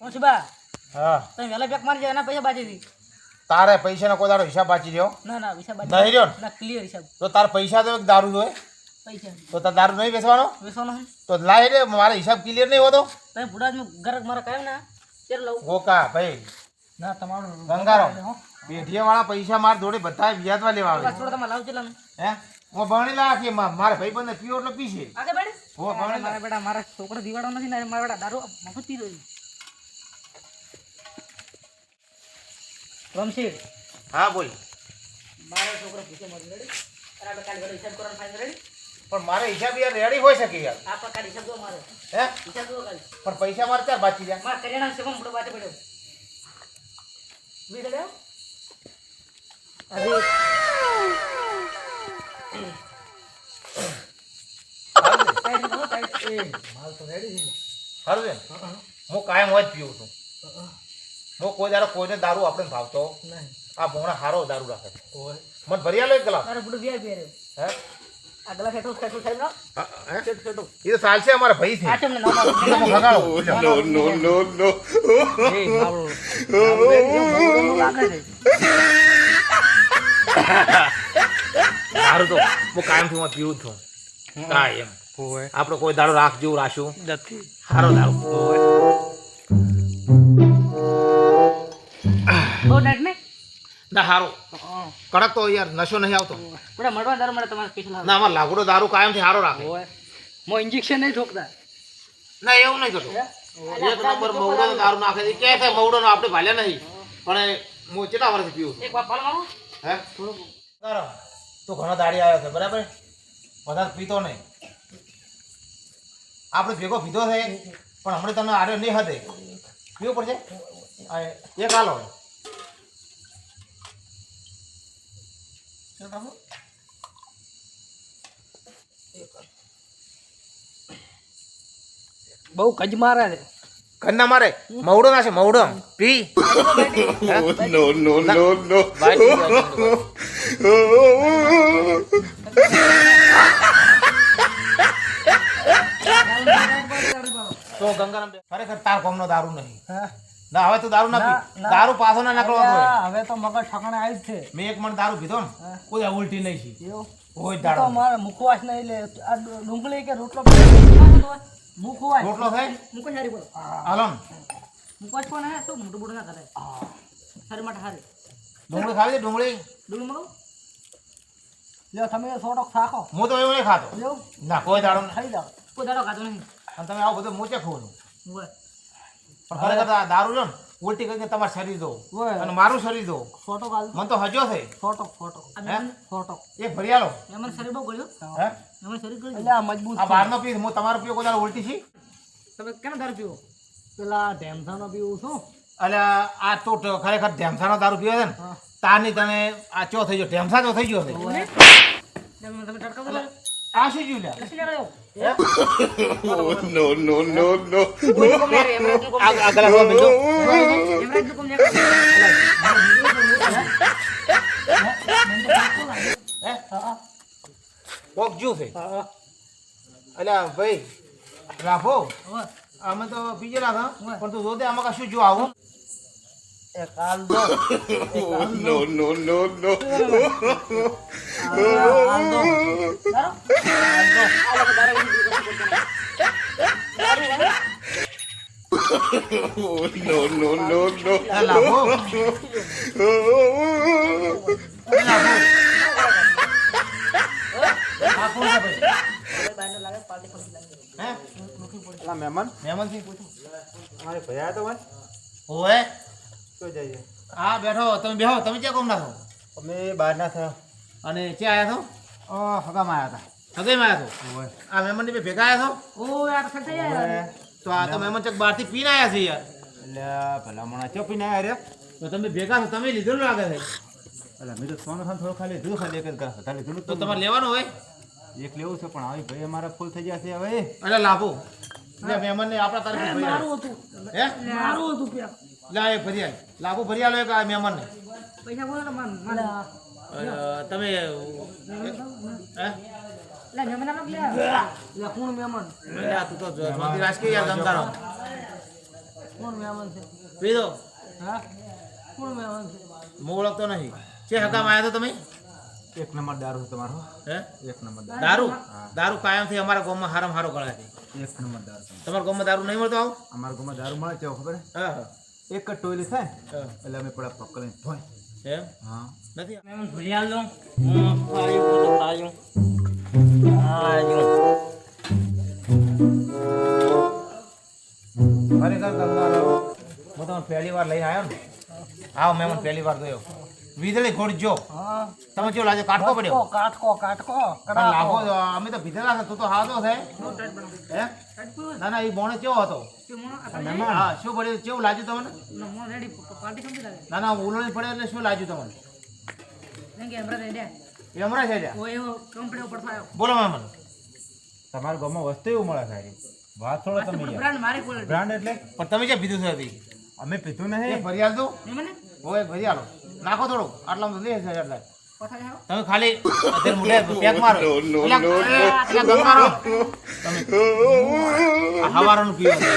ઓછબા હા તમે વેલા બેક મારી જાય એના પૈસા બાજી દી. તારે પૈસાનો કોઈ દાડો હિસાબ બાકી રહ્યો ના ના હિસાબ બાજી નહીં રહ્યો ને? ના ક્લિયર હિસાબ તો તાર પૈસા તો એક દારૂ જોઈએ પૈસા તો તાર દારૂ નહીં વેચવાનો વેસવાનો હે તો લાય રે મારે હિસાબ ક્લિયર નહીં હોતો તમે બુડા નું ગરક મારા કાયમ ના ત્યારે લઉં ગોકા ભાઈ ના તમારું ગંગારો પેઢીયાવાળા પૈસા મારા જોડે બધા વ્યાજમાં લેવા આવે થોડા તમારે લાવ ચેલા હે હું ભણેલા કે મારા ભાઈબંધને પીવો એટલે પીશે આગળ બેડે હો ભણેલા મારા બેટા મારા છોકરો દીવાડો નથી ને મારા બેટા દારૂ મફત પી રહ્યો રમશીર હા બોલ મારો છોકરો ભૂખે મરી રેડી અને આપણે કાલે ઘરે હિસાબ કરવાનો ફાઈન રેડી પણ મારે હિસાબ યાર રેડી હોય શકે યાર આપણે કાલે હિસાબ દો મારે હે હિસાબ દો કાલે પણ પૈસા મારે ચાર બાકી રહ્યા મારા કરિયાણા સેવા મોટો બાટે પડ્યો વીડ લેવ અરે ટાઈટ કરો ટાઈટ એ માલ તો રેડી છે સારું છે હું કાયમ હોય જ પીવું છું હું કોઈ દાડો કોઈને દારૂ આપણે ભાવતો નહીં આ ભોણા હારો દારૂ રાખે ઓય મને ભરી આલો એક ગ્લાસ તારે બુડો વ્યાજ બે હે આ ગલા ફેટો ફેટો થાય ના હે ફેટો ફેટો એ તો ચાલશે અમારા ભાઈ છે આ તમને ના મારો હું ભગાડો એ મારો લાગે છે દારૂ તો હું કાયમથી હું પીવું જ છું કાયમ ઓય આપણે કોઈ દારૂ રાખ જેવું રાખ્યું નથી હારો દારૂ બહુ ડટ ને ના હારો કડક તો યાર નશો નહીં આવતો બડા મળવા દારૂ મળે તમારે પૈસા લાવ ના અમારે લાગુડો દારૂ કાયમથી હારો રાખે ઓય મો ઇન્જેક્શન નહીં ઠોકતા ના એવું નહીં કરતો એક નંબર મવડો દારૂ નાખે છે કે છે મવડો આપણે ભાલ્યા નહીં પણ હું કેટલા વર્ષથી પીવું છું એક વાર ફળ મારું હે તારો તું ઘણો દાડી આવ્યો છે બરાબર વધારે પીતો નહીં આપણે ભેગો પીધો છે પણ હમણાં તને આર્યો નહીં હતે પીવું પડશે એક હાલો બહુ કજ મારે છે કન્ના મારે મવડો ના છે મવડો પી તો ગંગારામ ખરેખર તાર કોમનો દારૂ નહીં ના હવે તો દારૂ ના પી દારૂ પાછો ના નીકળવા દો હવે તો મગજ ઠકાણે આવી જ છે મેં એક મણ દારૂ પીધો ને કોઈ ઉલટી નહીં છે એવું કોઈ તો દારૂ મારે મુખવાસ નહીં લે આ ડુંગળી કે રોટલો મુખવાસ રોટલો થાય મુખવાસ સારી બોલો હાલો ને મુખવાસ પણ હે શું મોટું મોટું ના કરાય સારી માટે સારી ડુંગળી ખાવી છે ડુંગળી ડુંગળી મગાવું લ્યો તમે સોટો ખાખો હું તો એવું નહીં ખાતો એવું ના કોઈ દારૂ નહીં ખાઈ જાઓ કોઈ દાડો ખાતો નહીં અને તમે આવું બધું મોચે ખોલું હોય પણ ખરેખર તો આ દારૂ લો ને ઉલટી કરીને તમારું શરીર દો હોય અને મારું શરીર દો ફોટો કાઢ મને તો હજો છે ફોટો ફોટો હે? ફોટો એક ભરિયાલો એમાં શરીર બહુ ગળ્યું હે એમાં શરીર ગળ્યું એટલે આ મજબૂત આ બહારનો પીસ હું તમારો પીવો કોઈ દારૂ ઉલટી છી તમે કેમ દારૂ પીવો પેલા ઢેમસાનો પીવું છું એટલે આ તો ખરેખર ઢેમસાનો દારૂ પીવે છે ને તારની તને આ ચો થઈ ગયો ઢેમસા ચો થઈ ગયો છે તમે ટટકા બોલો આ શું જ્યું લ્યા કસી લડાયો આ ગલાસમાં મિલજો એમરાજ નું કોમ ને હે કોક જ્યું છે અલ્યા ભાઈ રાખો અમે તો પીજે રાખો પણ તું જોતે આમાં કશું જો આવું એક હાલ દો લાભો મહેમાન મહેમાન થી પૂછો અમારે ભયા તો હોય ઓએ તો જઈએ હા બેઠો તમે બેહો તમે ક્યાં કોમ નાખો અમે બહારના થયા અને ક્યાં આવ્યા હગામાં આવ્યા છો હગઈમાં આવ્યા છો હતા આ મહેમાનની બે ભેગા આવ્યા છો ઓ યાર થઈ જાય તો આ તો મહેમાન ચક બહારથી પીને આવ્યા છે યાર એટલે ભલામણા ચોપીને આવ્યા રે તો તમે ભેગા છો તમે લીધેલું લાગે છે એટલે મેં તો સોનું ખાન થોડું ખાલી લીધું ખાલી એક જ હતા લીધું તો તમારે લેવાનું હોય એક લેવું છે પણ આવી ભાઈ અમારા ફૂલ થઈ ગયા છે હવે એટલે લાભો એટલે મહેમાનને આપણા તરફથી ભરી આલો. મારું હતું હે મારું હતું પ્યા લા એ ભરી આલ લાભો ભરી આલો એક આ મહેમાનને પૈસા બોલો ને તમે હે લે મહેમાન આપણે લે લે કોણ મહેમાન એટલે આ તું તો જોતી રાજકીય યાર ગંગારામ કોણ મહેમાન છે પી દો હા કોણ મહેમાન છે હું ઓળખતો નહીં છે હકામાં આવ્યા તો તમે એક નંબર દારૂ તમારો હે એક નંબર દારૂ દારૂ કાયમથી અમારા ગામમાં હારામાં હારો ગણાય છે એક નંબર દારૂ તમારા ગામમાં દારૂ નહીં મળતો આવું અમારા ગામમાં દારૂ મળે છે ખબર હા હા એક જ ટોયલી થાય હા. એટલે અમે પડા પકડીને ધોઈ એમ હા નથી મહેમાન ભૂલી આલો આયો ખરેખર ગંગારામ હું તમને પહેલી વાર લઈને આવ્યો ને આવો મહેમાન પહેલી વાર જોયો વીજળી ખોડજો હા તમે શું લાગે કાટકો પડ્યો કાટકો પણ લાગો અમે તો ભીતેલા છે તું તો હાથો છે હે ના ના એ બોણે કેવો હતો હા શું પડ્યું કેવું લાગ્યું તમને ના ના ઉલળી પડે એટલે શું લાગ્યું તમને એ હમણાં છે બોલો મહેમાન તમારા ગામમાં વસ્તુ એવું મળે સારી વાત થોડો તમે બ્રાન્ડ એટલે પણ તમે જે પીધું છે હતી અમે પીધું એ નહીં ભરી આલતું હોય ભરી આલો નાખો થોડું આટલામાં તો દે છે એટલે તમે ખાલી અત્યારે મોઢે પેક મારો એટલે ગંગારો તમે આ હવારનું પીવો છે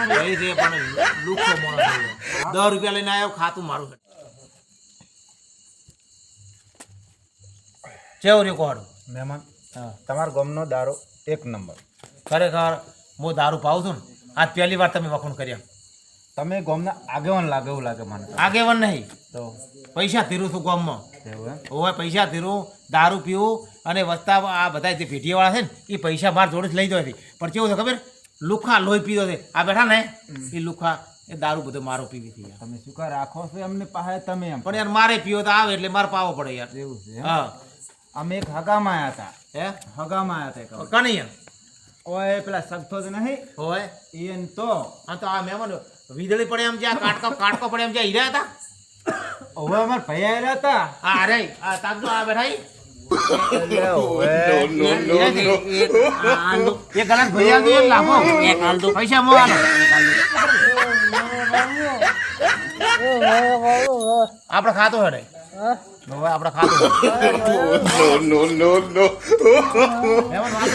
ભાઈ છે પણ લુખો મોણો છે 10 રૂપિયા લઈને આવ્યો ખાતું મારું છે કેવું રે કોડું મહેમાન હા તમારા ગામનો દારૂ એક નંબર ખરેખર હું દારૂ પાઉં છું ને આજ પહેલી વાર તમે વખણ કર્યા તમે ગામના આગેવાન લાગે એવું લાગે મને આગેવાન નહીં તો પૈસા ધીરું છું ગામમાં એવું એમ હોય પૈસા ધીરું દારૂ પીવું અને વસ્તા આ બધા જે પેઢીવાળા છે ને એ પૈસા બહાર જોડે જ લઈ જાય છે પણ કેવું છે ખબર લુખા લોહી પીધો છે આ બેઠા ને એ લુખા એ દારૂ બધો મારો પીવી થઈ યાર તમે શું કા રાખો છો એમને પાસે તમે એમ પણ યાર મારે પીવો તો આવે એટલે મારે પાવો પડે યાર એવું છે એમ? હા અમે એક હગામાં આવ્યા હતા હે હગામાં આવ્યા હતા કણી યાર ઓય પેલા સગતો જ નહીં હોય એન તો હા તો આ મહેમાન વીજળી પડે એમ જ્યાં કાટકો પડે એમ જ્યાં હીરા હતા હવે અમાર ભાઈ આવ્યા હતા હા અરે આ તાકજો આ બેઠા ઈ. એ ગલાસ ભરી આલજો એક લાખો પૈસા મો આલો આપણે ખાતું હેડે હવે આપણે ખાતું હેડે. મહેમાન વાત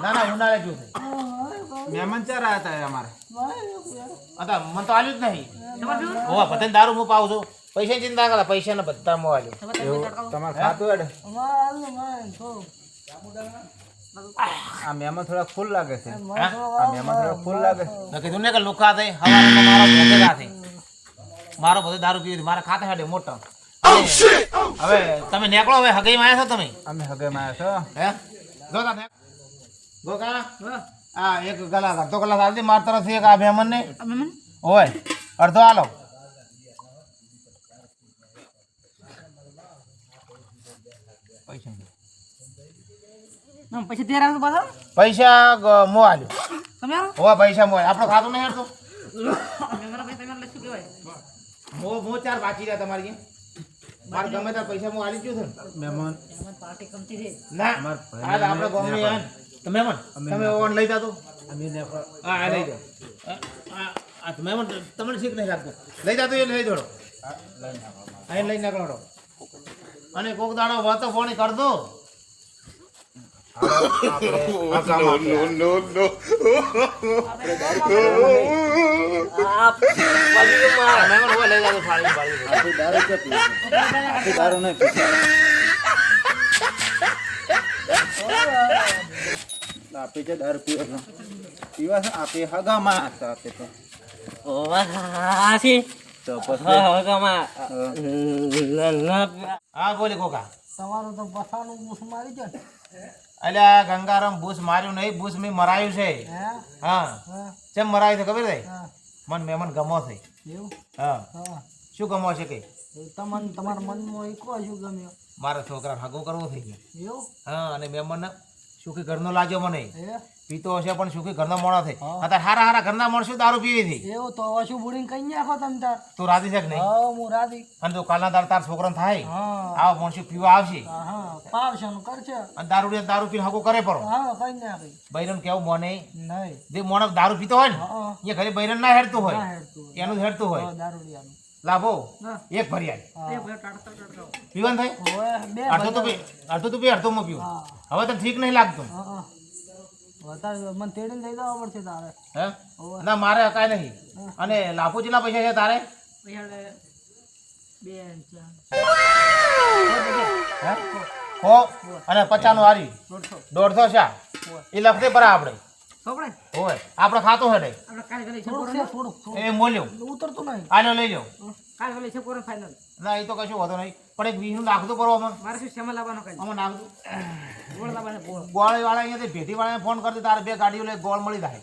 ના ના ઉનાળે જો છે મહેમાન ચાર આવ્યા હતા અમારે અતા મને તો આલ્યું જ નહીં હોવા બધાને દારૂ હું પાઉં છું પૈસા ચિંતા કરા પૈસા ને બધા મો આલ્યું એવું તમારે ખાતું હેડે આ મહેમાન થોડા ફૂલ લાગે છે હા? આ મહેમાન થોડા ફૂલ લાગે છે મેં કીધું ને કે લુકા થઈ હવારમાં મારો ભેગા થઈ મારો બધો દારૂ પીવી મારા ખાતે હાડે મોટા હવે તમે નીકળો હવે હગાઈમાં આવ્યા છો તમે અમે હગામાં આવ્યા હે ગોકા ગોકા આ એક ગલાસ અડધો ગલાસ આલજે માર તરફથી એક આ મહેમાન ને હોય અડધો આલો પછી તેર આવે પાછા પૈસા મો આલ્યો તમે આવો હોવા પૈસા મો આપણો ખાતું નહીં હેડતો મેમરા ભાઈ તમે શું કહેવાય મો ચાર બાકી રહ્યા તમારી મારે ગમે ત્યાં પૈસા મો આલી ગયું છે ને મહેમાન પાર્ટી કમતી છે ના અમાર આ તો આપણે ગામની હે ને. તો મહેમાન તમે ઓન લઈ જાતો અમે ને હા આ લઈ જાઓ આ તો મહેમાન તમને શીખ નહીં લાગતું લઈ જાતો એ લઈ જોડો અહીં લઈ નીકળો અને કોક દાડો વાતો ફોણી કર દો મહેમાન હોય લઈ જાતો ફાળી દારૂ નહીં આપે છે દારૂ પીવા છે આપે હગામાં હતા આપે તો તો પછી હા બોલી કોકા તમારું તો બસાનું બૂસ મારી જાય અલ્યા ગંગારામ બૂસ માર્યું નહીં બૂસ મેં મરાયું છે હે હા હા કેમ મરાયું છે ખબર છે હા મન મહેમાન ગમો છે એવું હા હા શું ગમો છે કઈ તમને તમારા મનમાં એક શું ગમ્યો મારા છોકરા હગો કરવો થઈ ગયો એવું હા અને મહેમાન સુખી ઘરનો લાગ્યો મને હે પીતો હશે પણ સુખી ઘરનો મોણો થઈ હા. અત્યારે હારા હારા ઘરના માણસો દારૂ પીવી હતી એવું તો હવે શું બુડીને કઈ નાખો તમે તાર તું રાજી છે કે નહીં હા હું રાધી અને તું કાલના દાર તાર છોકરાને થાય હા આવા માણસો પીવા આવશે હા પાવશે ને કરશે અને દારૂ પીને હગો કરે પડો હા કઈ નાખી બૈરન કેવું મોને નહીં જે મોણો દારૂ પીતો હોય ને હા એ ઘરે બૈરન ના હેડતું ના હોય હેડતું એનું જ હેડતું હોય દારૂડિયાનું લાભો હા એક ભર્યા હા પીવાનું થાય હવે બે અડધો તો પી અડધો માં પીવું હા હવે તો ઠીક નહીં લાગતું હા વધારે મને તેડીને લઈ જવા પડશે તારે હે હોવે. ના મારે કાંઈ નહીં અને લાફો જેટલા પૈસા છે તારે પૈસા લે 2 4 હે હો અને 50 નું હારી 150 શા એ લખતે પર આપણે આપણે હોય આપણે ખાતું હેડે આપણે કાલે ગલી છે થોડુંક એ મોલ્યો ઉતરતું નહીં આનો લઈ જાઓ કાલે ગલી છે કોણ ફાઇનલ ના એ તો કશું હોતો નહીં પણ એક 20 નું નાખતું કરો આમાં મારે શું સેમા લાવવાનો કાલે આમાં નાખતું ગોળ લાવવાનો ગોળ ગોળ વાળા અહીંયાથી ભેટી વાળાને ફોન કરતી તારે 2 ગાડીઓ લઈ ગોળ મળી જાય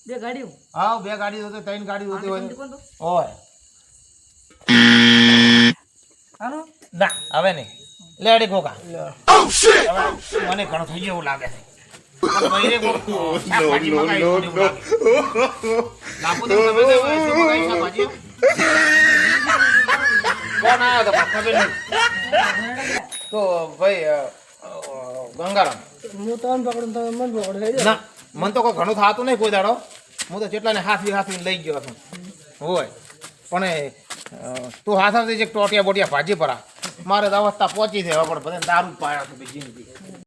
2 ગાડીઓ હા 2 ગાડી હોતી 3 ગાડી હોતી હોય કોણ તો હોય હાલો ના હવે નહીં લેડી ગોગા મને ઘણું થઈ ગયું એવું લાગે છે પણ બૈરે શાકભાજી મગાવી એવું લાગે. લાપુ તો તમે તો શું મગાવી શાકભાજી? કોણ આવ્યો તો ખબર નહીં. તો ભાઈ ગંગારામ હું તો પકડું તમે મન પકડો ના મને તો કોઈ ઘણું થતું નહીં કોઈ દાડો હું તો જેટલાને હાથવી લઈ ગયો છું હોય પણ તું હાથ આવતી છે ટોટિયા બોટિયા ભાજી પરા મારે તો અવસ્થા પહોંચી છે હવે પણ બધા દારૂ જ પાયા છે જિંદગી